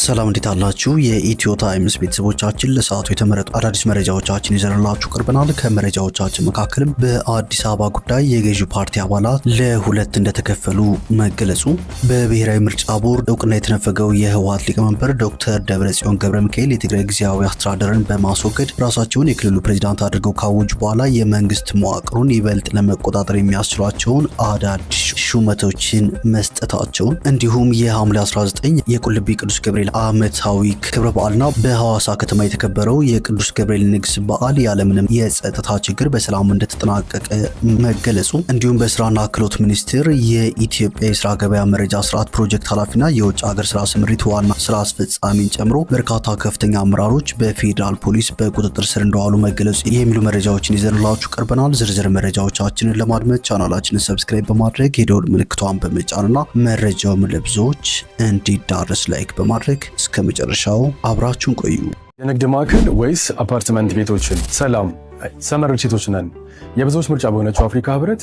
ሰላም እንዴት አላችሁ? የኢትዮ ታይምስ ቤተሰቦቻችን ለሰዓቱ የተመረጡ አዳዲስ መረጃዎቻችን ይዘንላችሁ ቀርበናል። ከመረጃዎቻችን መካከልም በአዲስ አበባ ጉዳይ የገዢው ፓርቲ አባላት ለሁለት እንደተከፈሉ መገለጹ፣ በብሔራዊ ምርጫ ቦርድ እውቅና የተነፈገው የህወሓት ሊቀመንበር ዶክተር ደብረጽዮን ገብረ ሚካኤል የትግራይ ጊዜያዊ አስተዳደርን በማስወገድ ራሳቸውን የክልሉ ፕሬዝዳንት አድርገው ካወጁ በኋላ የመንግስት መዋቅሩን ይበልጥ ለመቆጣጠር የሚያስችሏቸውን አዳዲስ ሹመቶችን መስጠታቸውን፣ እንዲሁም የሐምሌ 19 የቁልቢ ቅዱስ ገብርኤል ዓመታዊ ክብረ በዓልና በሐዋሳ ከተማ የተከበረው የቅዱስ ገብርኤል ንግስ በዓል ያለምንም የጸጥታ ችግር በሰላም እንደተጠናቀቀ መገለጹ፣ እንዲሁም በስራና ክህሎት ሚኒስቴር የኢትዮጵያ የስራ ገበያ መረጃ ስርዓት ፕሮጀክት ኃላፊና የውጭ ሀገር ስራ ስምሪት ዋና ስራ አስፈጻሚን ጨምሮ በርካታ ከፍተኛ አመራሮች በፌዴራል ፖሊስ በቁጥጥር ስር እንደዋሉ መገለጹ የሚሉ መረጃዎችን ይዘንላችሁ ቀርበናል። ዝርዝር መረጃዎቻችንን ለማድመጥ ቻናላችንን ሰብስክራይብ በማድረግ የደወል ምልክቷን በመጫንና መረጃው ለብዙዎች እንዲዳረስ ላይክ በማድረግ እስከ መጨረሻው አብራችሁን ቆዩ። የንግድ ማዕከል ወይስ አፓርትመንት ቤቶችን? ሰላም፣ ሰመር ሪልስቴቶች ነን። የብዙዎች ምርጫ በሆነችው አፍሪካ ህብረት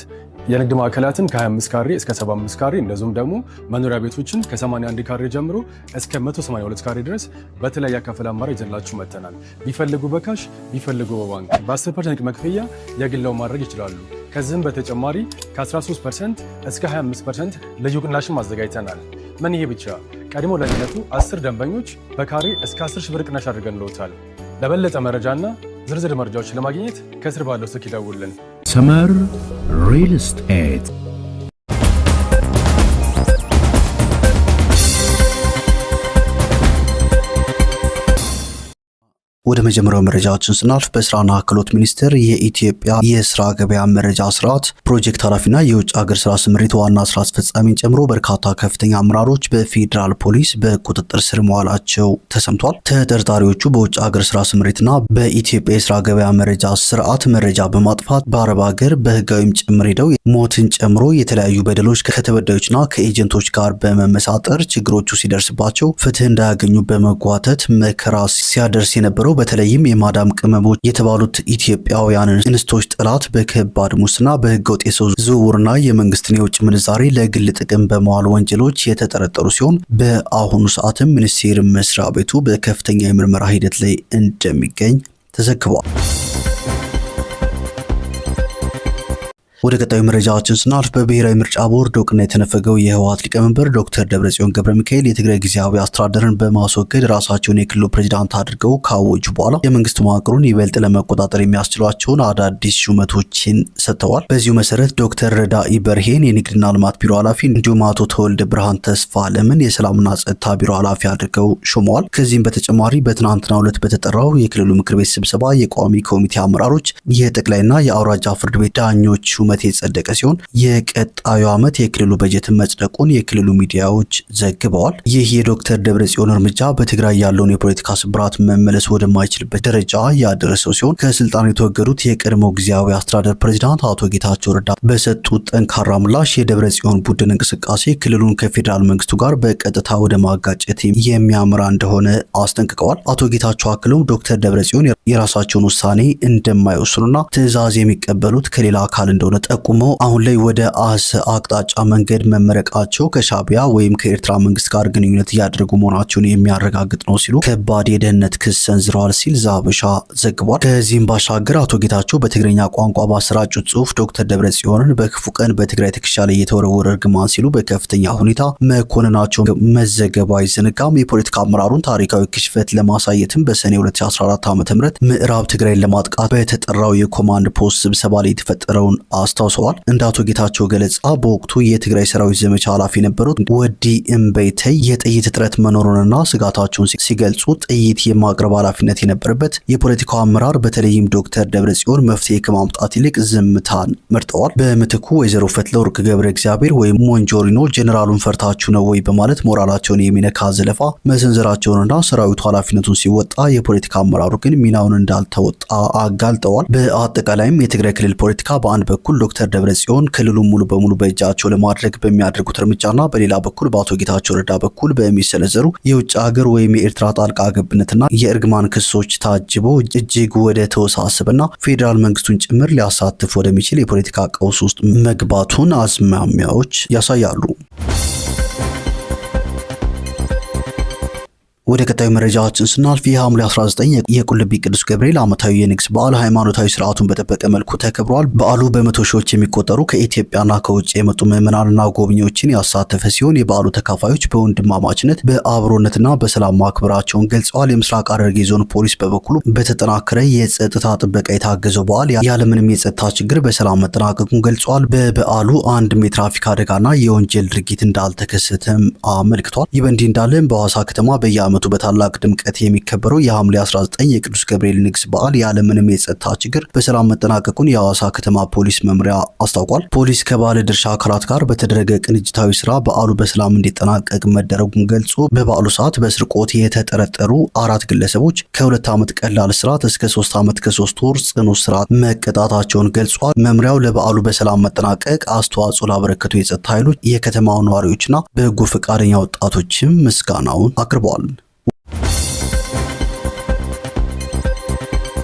የንግድ ማዕከላትን ከ25 ካሬ እስከ 75 ካሬ እንደዚሁም ደግሞ መኖሪያ ቤቶችን ከ81 ካሬ ጀምሮ እስከ 182 ካሬ ድረስ በተለያየ አካፈል አማራጭ ይዘንላችሁ መጥተናል። ቢፈልጉ በካሽ ቢፈልጉ በባንክ በ10% መክፈያ የግለው ማድረግ ይችላሉ። ከዚህም በተጨማሪ ከ13% እስከ 25% ልዩ ቅናሽም አዘጋጅተናል። ምን ይሄ ብቻ! ቀድሞ ለሚመጡ 10 ደንበኞች በካሬ እስከ 10 ሺህ ብር ቅናሽ አድርገንልዎታል። ለበለጠ መረጃና ዝርዝር መረጃዎችን ለማግኘት ከስር ባለው ስልክ ይደውልን። ሰመር ሪል ስቴት ወደ መጀመሪያው መረጃችን ስናልፍ በስራና ክህሎት ሚኒስቴር የኢትዮጵያ የስራ ገበያ መረጃ ስርዓት ፕሮጀክት ኃላፊና የውጭ ሀገር ስራ ስምሪት ዋና ስራ አስፈጻሚን ጨምሮ በርካታ ከፍተኛ አመራሮች በፌዴራል ፖሊስ በቁጥጥር ስር መዋላቸው ተሰምቷል። ተጠርጣሪዎቹ በውጭ ሀገር ስራ ስምሪትና በኢትዮጵያ የስራ ገበያ መረጃ ስርዓት መረጃ በማጥፋት በአረብ ሀገር በህጋዊም ጭምር ሄደው ሞትን ጨምሮ የተለያዩ በደሎች ከተበዳዮችና ከኤጀንቶች ጋር በመመሳጠር ችግሮቹ ሲደርስባቸው ፍትህ እንዳያገኙ በመጓተት መከራ ሲያደርስ የነበረው በተለይም የማዳም ቅመሞች የተባሉት ኢትዮጵያውያን እንስቶች ጥላት በከባድ ሙስና በህገወጥ የሰው ዝውውርና የመንግስትን የውጭ ምንዛሬ ለግል ጥቅም በመዋል ወንጀሎች የተጠረጠሩ ሲሆን በአሁኑ ሰዓትም ሚኒስቴር መስሪያ ቤቱ በከፍተኛ የምርመራ ሂደት ላይ እንደሚገኝ ተዘግቧል። ወደ ቀጣዩ መረጃችን ስናልፍ በብሔራዊ ምርጫ ቦርድ እውቅና የተነፈገው የህወሓት ሊቀመንበር ዶክተር ደብረጽዮን ገብረ ሚካኤል የትግራይ ጊዜያዊ አስተዳደርን በማስወገድ ራሳቸውን የክልሉ ፕሬዝዳንት አድርገው ካወጁ በኋላ የመንግስት መዋቅሩን ይበልጥ ለመቆጣጠር የሚያስችሏቸውን አዳዲስ ሹመቶችን ሰጥተዋል። በዚሁ መሰረት ዶክተር ረዳኢ በርሄን የንግድና ልማት ቢሮ ኃላፊ እንዲሁም አቶ ተወልደ ብርሃን ተስፋ ለምን የሰላምና ጸጥታ ቢሮ ኃላፊ አድርገው ሾመዋል። ከዚህም በተጨማሪ በትናንትናው ዕለት በተጠራው የክልሉ ምክር ቤት ስብሰባ የቋሚ ኮሚቴ አመራሮች የጠቅላይና የአውራጃ ፍርድ ቤት ዳኞች የጸደቀ ሲሆን የቀጣዩ ዓመት የክልሉ በጀትን መጽደቁን የክልሉ ሚዲያዎች ዘግበዋል። ይህ የዶክተር ደብረጽዮን እርምጃ በትግራይ ያለውን የፖለቲካ ስብራት መመለስ ወደማይችልበት ደረጃ ያደረሰው ሲሆን ከስልጣን የተወገዱት የቀድሞው ጊዜያዊ አስተዳደር ፕሬዝዳንት አቶ ጌታቸው ረዳ በሰጡት ጠንካራ ምላሽ የደብረጽዮን ቡድን እንቅስቃሴ ክልሉን ከፌዴራል መንግስቱ ጋር በቀጥታ ወደ ማጋጨት የሚያመራ እንደሆነ አስጠንቅቀዋል። አቶ ጌታቸው አክለውም ዶክተር ደብረጽዮን የራሳቸውን ውሳኔ እንደማይወስኑና ትዕዛዝ የሚቀበሉት ከሌላ አካል እንደሆነ ጠቁመው አሁን ላይ ወደ አቅጣጫ መንገድ መመረቃቸው ከሻቢያ ወይም ከኤርትራ መንግስት ጋር ግንኙነት እያደረጉ መሆናቸውን የሚያረጋግጥ ነው ሲሉ ከባድ የደህንነት ክስ ሰንዝረዋል ሲል ዛብሻ ዘግቧል። ከዚህም ባሻገር አቶ ጌታቸው በትግርኛ ቋንቋ ባሰራጩት ጽሁፍ ዶክተር ደብረጽዮንን በክፉ ቀን በትግራይ ትከሻ ላይ የተወረወረ እርግማን ሲሉ በከፍተኛ ሁኔታ መኮንናቸው መዘገቡ አይዘነጋም። የፖለቲካ አመራሩን ታሪካዊ ክሽፈት ለማሳየትም በሰኔ 2014 ዓ.ም ምዕራብ ትግራይን ለማጥቃት በተጠራው የኮማንድ ፖስት ስብሰባ ላይ የተፈጠረውን አስታውሰዋል። እንደ አቶ ጌታቸው ገለጻ በወቅቱ የትግራይ ሰራዊት ዘመቻ ኃላፊ የነበሩት ወዲ እምበይተይ የጥይት እጥረት መኖሩንና ስጋታቸውን ሲገልጹ ጥይት የማቅረብ ኃላፊነት የነበረበት የፖለቲካው አመራር በተለይም ዶክተር ደብረጽዮን መፍትሄ ከማምጣት ይልቅ ዝምታን መርጠዋል። በምትኩ ወይዘሮ ፈትለወርቅ ገብረ እግዚአብሔር ወይም ሞንጆሪኖ ጀነራሉን ፈርታችሁ ነው ወይ በማለት ሞራላቸውን የሚነካ ዘለፋ መሰንዘራቸውንና ሰራዊቱ ኃላፊነቱን ሲወጣ የፖለቲካ አመራሩ ግን ሚናውን እንዳልተወጣ አጋልጠዋል። በአጠቃላይም የትግራይ ክልል ፖለቲካ በአንድ በኩል ዶክተር ደብረጽዮን ክልሉን ሙሉ በሙሉ በእጃቸው ለማድረግ በሚያደርጉት እርምጃና በሌላ በኩል በአቶ ጌታቸው ረዳ በኩል በሚሰነዘሩ የውጭ ሀገር ወይም የኤርትራ ጣልቃ ገብነትና የእርግማን ክሶች ታጅቦ እጅግ ወደ ተወሳሰበና ፌዴራል መንግስቱን ጭምር ሊያሳትፍ ወደሚችል የፖለቲካ ቀውስ ውስጥ መግባቱን አዝማሚያዎች ያሳያሉ። ወደ ቀጣዩ መረጃችን ስናልፍ የሐምሌ 19 የቁልቢ ቅዱስ ገብርኤል ዓመታዊ የንግስ በዓል ሃይማኖታዊ ስርዓቱን በጠበቀ መልኩ ተከብሯል። በዓሉ በመቶ ሺዎች የሚቆጠሩ ከኢትዮጵያና ከውጭ የመጡ ምዕመናንና ጎብኚዎችን ያሳተፈ ሲሆን የበዓሉ ተካፋዮች በወንድማማችነት በአብሮነትና በሰላም ማክበራቸውን ገልጸዋል። የምስራቅ ሐረርጌ ዞን ፖሊስ በበኩሉ በተጠናከረ የጸጥታ ጥበቃ የታገዘው በዓል ያለምንም የጸጥታ ችግር በሰላም መጠናቀቁን ገልጿል። በበዓሉ አንድም የትራፊክ አደጋና የወንጀል ድርጊት እንዳልተከሰተም አመልክቷል። ይህ በእንዲህ እንዳለም በሐዋሳ ከተማ በየዓመቱ በታላቅ ድምቀት የሚከበረው የሐምሌ 19 የቅዱስ ገብርኤል ንግስ በዓል ያለምንም የጸጥታ ችግር በሰላም መጠናቀቁን የሐዋሳ ከተማ ፖሊስ መምሪያ አስታውቋል። ፖሊስ ከባለ ድርሻ አካላት ጋር በተደረገ ቅንጅታዊ ስራ በዓሉ በሰላም እንዲጠናቀቅ መደረጉን ገልጾ በበዓሉ ሰዓት በስርቆት የተጠረጠሩ 4 ግለሰቦች ከ2 ዓመት ቀላል እስራት እስከ 3 ዓመት ከ3 ወር ጽኑ እስራት መቀጣታቸውን ገልጿል። መምሪያው ለበዓሉ በሰላም መጠናቀቅ አስተዋጽኦ ላበረከቱ የጸጥታ ኃይሎች፣ የከተማው ነዋሪዎችና በጎ ፈቃደኛ ወጣቶችም ምስጋናውን አቅርበዋል።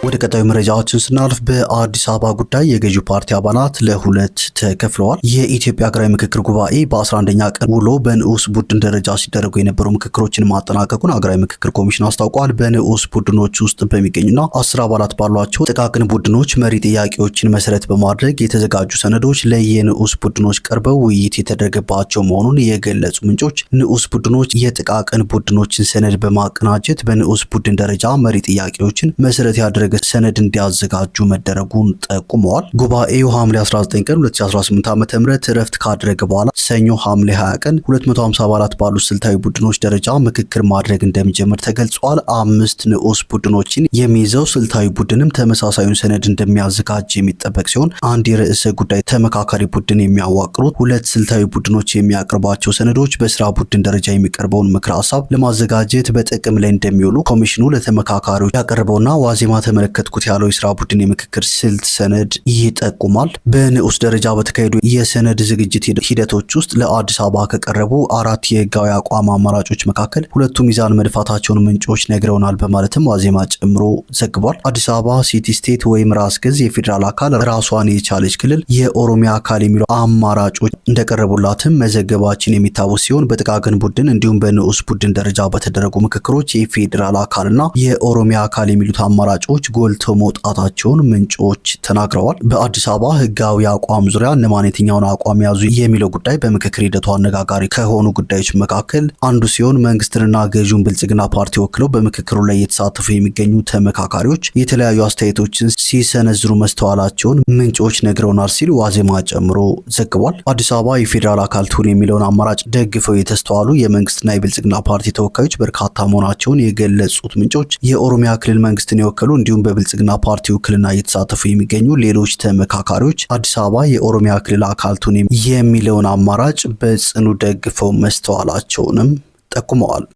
ወደ ቀጣዩ መረጃዎችን ስናልፍ በአዲስ አበባ ጉዳይ የገዢው ፓርቲ አባላት ለሁለት ተከፍለዋል። የኢትዮጵያ ሀገራዊ ምክክር ጉባኤ በ11ኛ ቀን ውሎ በንዑስ ቡድን ደረጃ ሲደረጉ የነበሩ ምክክሮችን ማጠናቀቁን ሀገራዊ ምክክር ኮሚሽን አስታውቋል። በንዑስ ቡድኖች ውስጥ በሚገኙና 10 አባላት ባሏቸው ጥቃቅን ቡድኖች መሪ ጥያቄዎችን መሰረት በማድረግ የተዘጋጁ ሰነዶች ለየንዑስ ቡድኖች ቀርበው ውይይት የተደረገባቸው መሆኑን የገለጹ ምንጮች ንዑስ ቡድኖች የጥቃቅን ቡድኖችን ሰነድ በማቀናጀት በንዑስ ቡድን ደረጃ መሪ ጥያቄዎችን መሰረት ያደረገ ሰነድ እንዲያዘጋጁ መደረጉን ጠቁመዋል። ጉባኤው ሐምሌ 19 ቀን 2018 ዓ.ም እረፍት ካደረገ በኋላ ሰኞ ሐምሌ 20 ቀን 250 አባላት ባሉት ስልታዊ ቡድኖች ደረጃ ምክክር ማድረግ እንደሚጀምር ተገልጿል። 5 ንዑስ ቡድኖችን የሚይዘው ስልታዊ ቡድንም ተመሳሳዩን ሰነድ እንደሚያዘጋጅ የሚጠበቅ ሲሆን አንድ የርዕሰ ጉዳይ ተመካካሪ ቡድን የሚያዋቅሩት 2 ስልታዊ ቡድኖች የሚያቀርባቸው ሰነዶች በስራ ቡድን ደረጃ የሚቀርበውን ምክረ ሀሳብ ለማዘጋጀት በጥቅም ላይ እንደሚውሉ ኮሚሽኑ ለተመካካሪዎች ያቀረበውና ዋዜማ ተመለከትኩት ያለው የስራ ቡድን የምክክር ስልት ሰነድ ይጠቁማል። በንዑስ ደረጃ በተካሄዱ የሰነድ ዝግጅት ሂደቶች ውስጥ ለአዲስ አበባ ከቀረቡ 4 የህጋዊ አቋም አማራጮች መካከል 2ቱ ሚዛን መድፋታቸውን ምንጮች ነግረውናል በማለትም ዋዜማ ጨምሮ ዘግቧል። አዲስ አበባ ሲቲ ስቴት ወይም ራስ ገዝ የፌዴራል አካል፣ ራሷን የቻለች ክልል፣ የኦሮሚያ አካል የሚሉ አማራጮች እንደቀረቡላትም መዘገባችን የሚታወስ ሲሆን በጥቃቅን ቡድን እንዲሁም በንዑስ ቡድን ደረጃ በተደረጉ ምክክሮች የፌዴራል አካልና የኦሮሚያ አካል የሚሉት አማራጮች ጎልተው መውጣታቸውን ምንጮች ተናግረዋል። በአዲስ አበባ ህጋዊ አቋም ዙሪያ እነማን የትኛውን አቋም ያዙ የሚለው ጉዳይ በምክክር ሂደቱ አነጋጋሪ ከሆኑ ጉዳዮች መካከል አንዱ ሲሆን መንግስትንና ገዢውን ብልጽግና ፓርቲ ወክለው በምክክሩ ላይ የተሳተፉ የሚገኙ ተመካካሪዎች የተለያዩ አስተያየቶችን ሲሰነዝሩ መስተዋላቸውን ምንጮች ነግረውናል ሲል ዋዜማ ጨምሮ ዘግቧል። አዲስ አበባ የፌዴራል አካል ትሁን የሚለውን አማራጭ ደግፈው የተስተዋሉ የመንግስትና የብልጽግና ፓርቲ ተወካዮች በርካታ መሆናቸውን የገለጹት ምንጮች የኦሮሚያ ክልል መንግስትን የወከሉ እንዲሁም በብልጽግና ፓርቲ ውክልና እየተሳተፉ የሚገኙ ሌሎች ተመካካሪዎች አዲስ አበባ የኦሮሚያ ክልል አካል ትሁን የሚለውን አማራጭ በጽኑ ደግፈው መስተዋላቸውንም ጠቁመዋል።